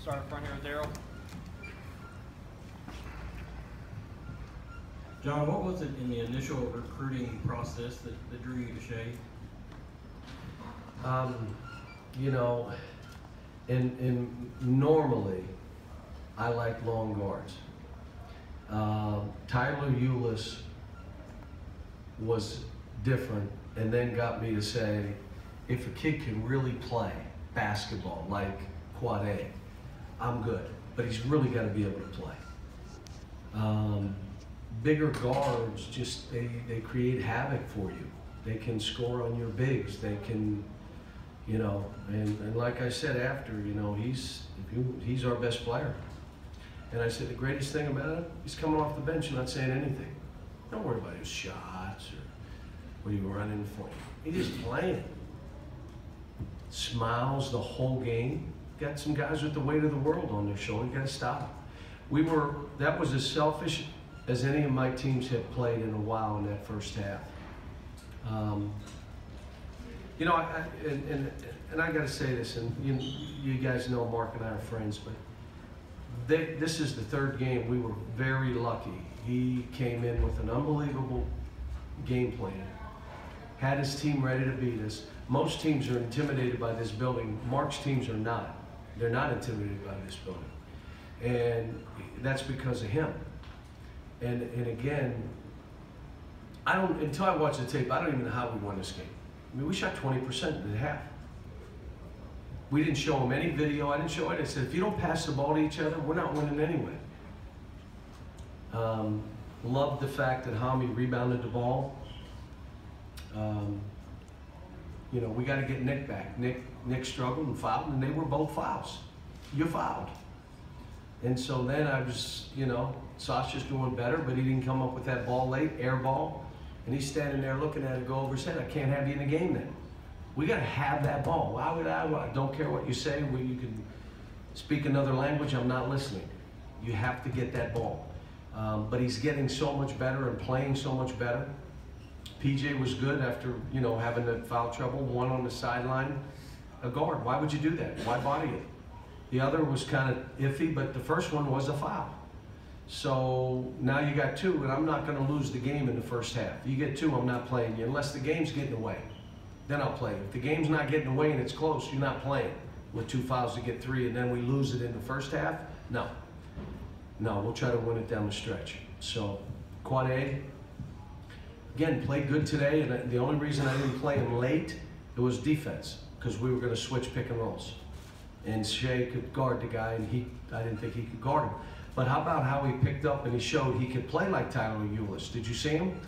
Start up front here with Daryl. John, what was it in the initial recruiting process that drew you to Shea? You know, normally I like long guards. Tyler Eulis was different, and then got me to say, if a kid can really play basketball like Quad A, I'm good, but he's really got to be able to play. Bigger guards, just they create havoc for you. They can score on your bigs. They can, you know, and like I said after, you know, he's our best player. And I said the greatest thing about him, he's coming off the bench and not saying anything. Don't worry about his shots or what he running for. He's just playing. Smiles the whole game. Got some guys with the weight of the world on their shoulder. You got to stop. That was as selfish as any of my teams have played in a while in that first half. You know, and I got to say this, and you guys know Mark and I are friends, but this is the third game. We were very lucky. He came in with an unbelievable game plan, had his team ready to beat us. Most teams are intimidated by this building. Mark's teams are not. They're not intimidated by this building. And that's because of him. And again, until I watch the tape, I don't even know how we won this game. I mean, we shot 20% in the half. We didn't show them any video. I didn't show it. I said, if you don't pass the ball to each other, we're not winning anyway. Loved the fact that Hami rebounded the ball. You know, we got to get Nick back. Nick struggled and fouled, and they were both fouls. You fouled. And so then I was, you know, Sasha's doing better, but he didn't come up with that ball late, air ball. And he's standing there looking at it go over his head. I can't have you in the game then. We got to have that ball. Why would I don't care what you say. Where you can speak another language, I'm not listening. You have to get that ball. But he's getting so much better and playing so much better. PJ was good after, you know, having the foul trouble, one on the sideline. A guard, why would you do that? Why body it? The other was kind of iffy, but the first one was a foul. So now you got two, and I'm not going to lose the game in the first half. You get two, I'm not playing you unless the game's getting away. Then I'll play. If the game's not getting away and it's close, you're not playing with two fouls to get three, and then we lose it in the first half. No, we'll try to win it down the stretch. So Quad A, again, played good today, and the only reason I didn't play him late, it was defense, because we were going to switch pick and rolls. And Shea could guard the guy, and I didn't think he could guard him. But how about how he picked up and he showed he could play like Tyler Eulis? Did you see him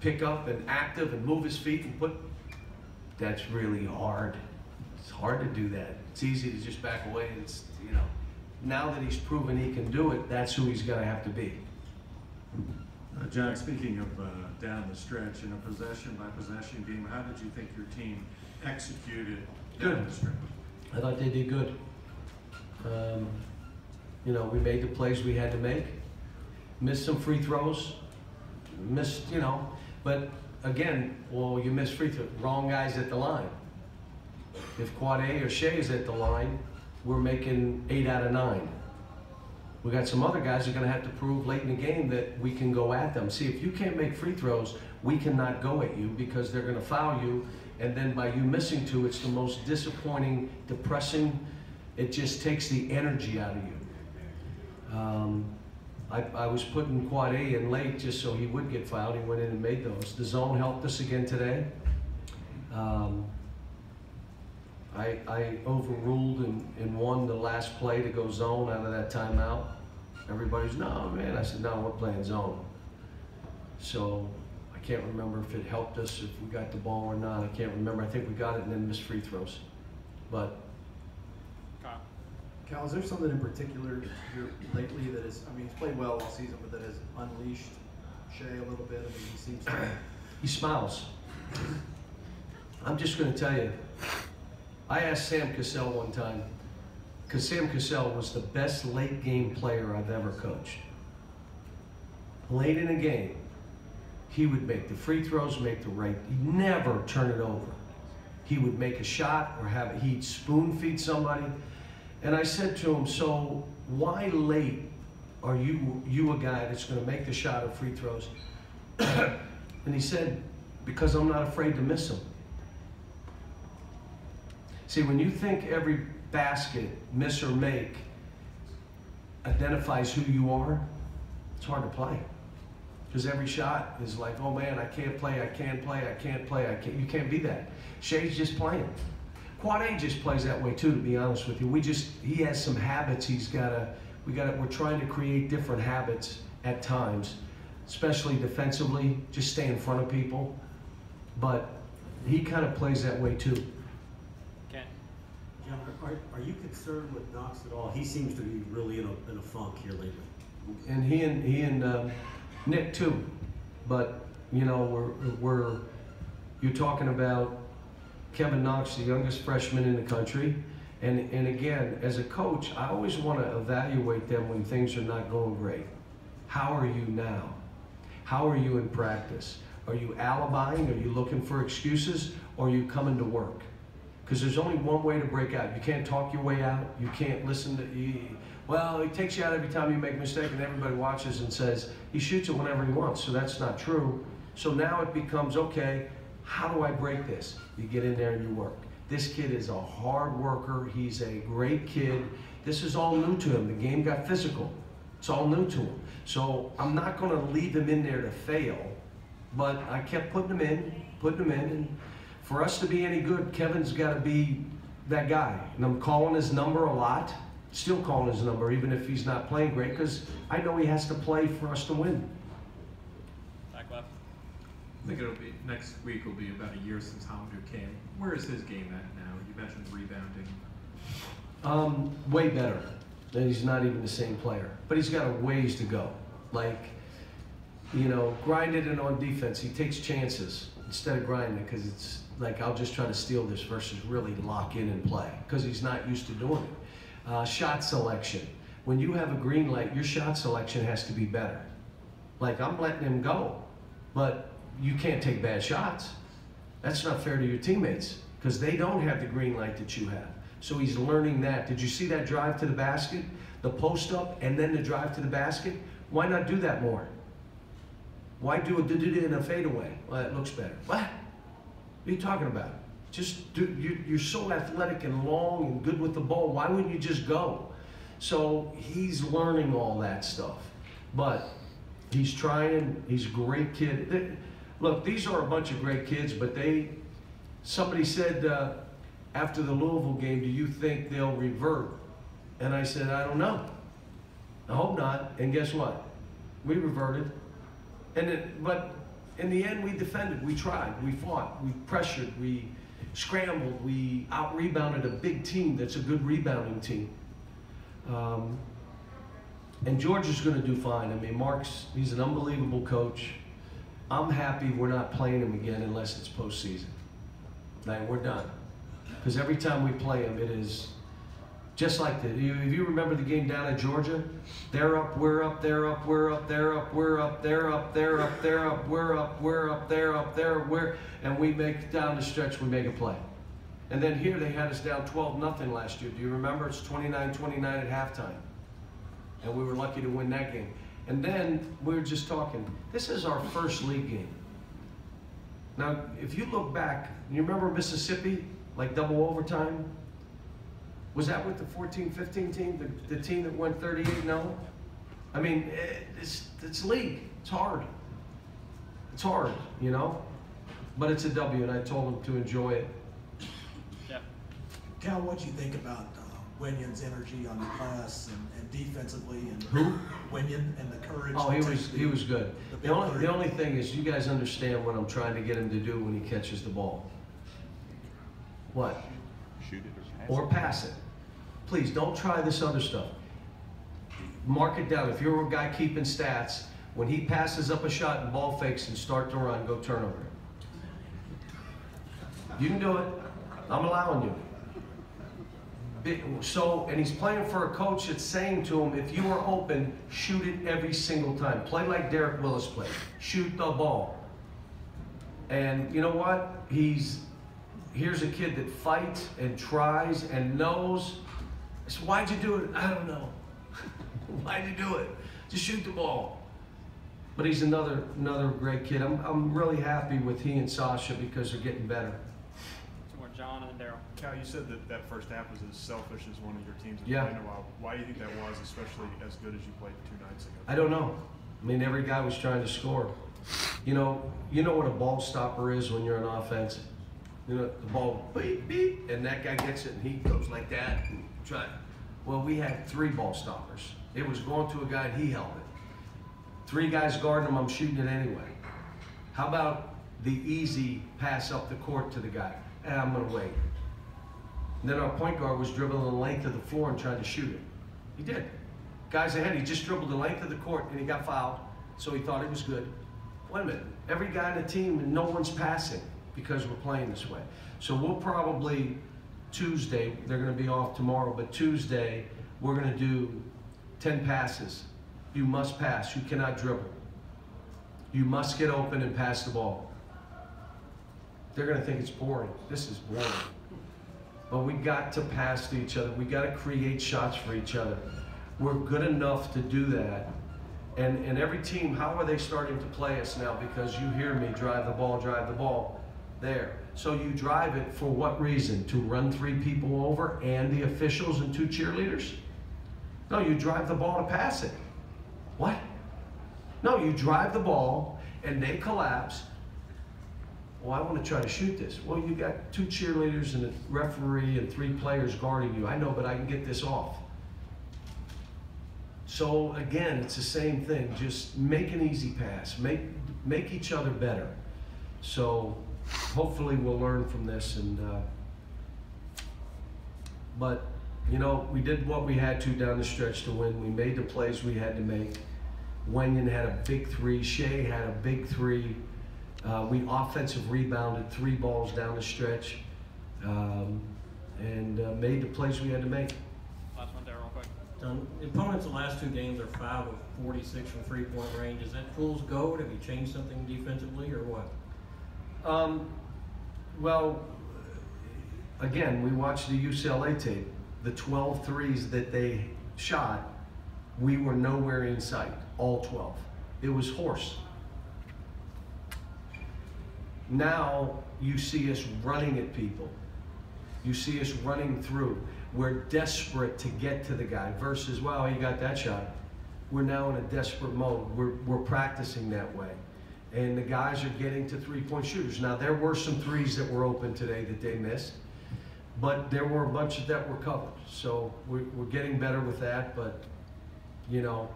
pick up and active and move his feet and put? That's really hard. It's hard to do that. It's easy to just back away. It's, you know, now that he's proven he can do it, that's who he's going to have to be. Jack, speaking of down the stretch, in a possession-by-possession game, how did you think your team executed down the stretch? I thought they did good. You know, we made the plays we had to make. Missed some free throws. Missed, you know, but again, well, you miss free throws. Wrong guys at the line. If Quad A or Shea is at the line, we're making 8 out of 9. We got some other guys that are going to have to prove late in the game that we can go at them. See, if you can't make free throws, we cannot go at you because they're going to foul you. And then by you missing two, it's the most disappointing, depressing. It just takes the energy out of you. I was putting Quad A in late just so he would get fouled. He went in and made those. The zone helped us again today. I overruled and won the last play to go zone out of that timeout. Everybody's, no, man. I said, no, we're playing zone. So I can't remember if it helped us, if we got the ball or not. I can't remember. I think we got it and then missed free throws. But Cal, is there something in particular here lately that is, I mean, he's played well all season, but that has unleashed Shea a little bit? I mean, he seems to... He smiles. I'm just going to tell you, I asked Sam Cassell one time, because Sam Cassell was the best late game player I've ever coached. Late in a game, he would make the free throws, make the right, he'd never turn it over. He would make a shot or he'd spoon feed somebody. And I said to him, so why late are you a guy that's going to make the shot or free throws? And he said, because I'm not afraid to miss them. See, when you think every basket, miss or make, identifies who you are, it's hard to play. Because every shot is like, oh man, I can't play, I can't play, I can't play, I can't. You can't be that. Shay's just playing. Quad A just plays that way too, to be honest with you. He has some habits we're trying to create different habits at times, especially defensively, just stay in front of people. But he kind of plays that way too. Okay. John, are you concerned with Knox at all? He seems to be really in a funk here lately. And he and Nick too. But you know, you're talking about Kevin Knox, the youngest freshman in the country. And again, as a coach, I always want to evaluate them when things are not going great. How are you now? How are you in practice? Are you alibying? Are you looking for excuses? Or are you coming to work? Because there's only one way to break out. You can't talk your way out. You can't listen to, well, he takes you out every time you make a mistake and everybody watches and says, he shoots it whenever he wants. So that's not true. So now it becomes, okay, how do I break this? You get in there and you work. This kid is a hard worker. He's a great kid. This is all new to him. The game got physical. It's all new to him. So I'm not going to leave him in there to fail, but I kept putting him in. And for us to be any good, Kevin's got to be that guy. And I'm calling his number a lot. Still calling his number, even if he's not playing great, because I know he has to play for us to win. Back left. I think it'll be next week will be about a year since Hamdu came. Where is his game at now? You mentioned rebounding. Way better. And he's not even the same player, but he's got a ways to go. Like, you know, grinding it on defense. He takes chances instead of grinding it, because it's like, I'll just try to steal this versus really lock in and play, because he's not used to doing it. Shot selection. When you have a green light, your shot selection has to be better. Like, I'm letting him go, but you can't take bad shots. That's not fair to your teammates, because they don't have the green light that you have. So he's learning that. Did you see that drive to the basket? The post up and then the drive to the basket? Why not do that more? Why do it in a fadeaway? Well, that looks better. What are you talking about? Just do, you're so athletic and long and good with the ball. Why wouldn't you just go? So he's learning all that stuff. But he's trying. He's a great kid. Look, these are a bunch of great kids, but somebody said after the Louisville game, do you think they'll revert? And I said, I don't know. I hope not. And guess what? We reverted. But in the end, we defended. We tried. We fought. We pressured. We scrambled. We out-rebounded a big team that's a good rebounding team. And George is going to do fine. I mean, he's an unbelievable coach. I'm happy we're not playing him again unless it's postseason. Like, we're done. Because every time we play him, it is just like if you remember the game down at Georgia, they're up, we're up, they're up, we're up, they're up, we're up, they're up, they're up, they're up, we're up, we're up, they're up, and we make down the stretch, we make a play. And then here they had us down 12-0 last year. Do you remember? It's 29-29 at halftime. And we were lucky to win that game. And then we were just talking, this is our first league game. Now, if you look back, you remember Mississippi, like double overtime? Was that with the 14-15 team, the team that went 38-0? I mean, it's league. It's hard. It's hard, you know? But it's a W, and I told them to enjoy it. Yeah. Cal, what do you think about Winyon's energy on the glass and defensively, and Who? Winyon and the courage? Oh, to he take was good. the The only thing is, you guys understand what I'm trying to get him to do when he catches the ball. What? Shoot it or pass it. Or pass it. Please, don't try this other stuff. Mark it down. If you're a guy keeping stats, when he passes up a shot and ball fakes and start to run, go turnover. You can do it. I'm allowing you. And he's playing for a coach that's saying to him, if you are open, shoot it every single time. Play like Derek Willis played. Shoot the ball. And you know what? Here's a kid that fights and tries and knows I said, why'd you do it? I don't know. Why'd you do it? Just shoot the ball. But he's another great kid. I'm really happy with he and Sasha because they're getting better. Two more, John and then Daryl. Cal, you said that that first half was as selfish as one of your teams has Yeah. played in a while. Why do you think that was, especially as good as you played 2 nights ago? I don't know. I mean, every guy was trying to score. You know what a ball stopper is when you're on offense. You know, the ball beep beep, and that guy gets it, and he goes like that. And try. Well, we had 3 ball stoppers. It was going to a guy, and he held it. 3 guys guarding him. I'm shooting it anyway. How about the easy pass up the court to the guy? I'm gonna wait. And then our point guard was dribbling the length of the floor and trying to shoot it. He did. Guys ahead, he just dribbled the length of the court and he got fouled, so he thought it was good. Wait a minute, every guy in the team and no one's passing because we're playing this way. So we'll probably, Tuesday, they're gonna be off tomorrow, but Tuesday, we're gonna do 10 passes. You must pass, you cannot dribble. You must get open and pass the ball. They're gonna think it's boring. This is boring. But we got to pass to each other. We got to create shots for each other. We're good enough to do that. And every team, how are they starting to play us now? Because you hear me, drive the ball, there. So you drive it for what reason? To run 3 people over and the officials and 2 cheerleaders? No, you drive the ball to pass it. What? No, you drive the ball and they collapse. Well, I want to try to shoot this. Well, you got 2 cheerleaders and a referee and 3 players guarding you. I know, but I can get this off. So again, it's the same thing. Just make an easy pass. Make each other better. So hopefully we'll learn from this. But you know, we did what we had to down the stretch to win. We made the plays we had to make. Wenyon had a big 3. Shea had a big 3. We offensive rebounded 3 balls down the stretch and made the plays we had to make. Last one, Daryl, real quick. The opponents the last 2 games are 5 of 46 from 3-point range. Is that fool's gold? Have you changed something defensively or what? Well, again, we watched the UCLA tape. The 12 threes that they shot, we were nowhere in sight, all 12. It was horse. Now you see us running at people. You see us running through. We're desperate to get to the guy versus, wow, you got that shot. We're now in a desperate mode. We're practicing that way. And the guys are getting to 3-point shooters. Now there were some 3s that were open today that they missed, but there were a bunch that were covered. So we're getting better with that, but you know,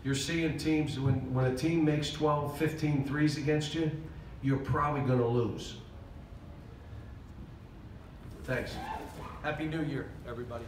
you're seeing teams, when a team makes 12, 15 threes against you, you're probably going to lose. Thanks. Happy New Year, everybody.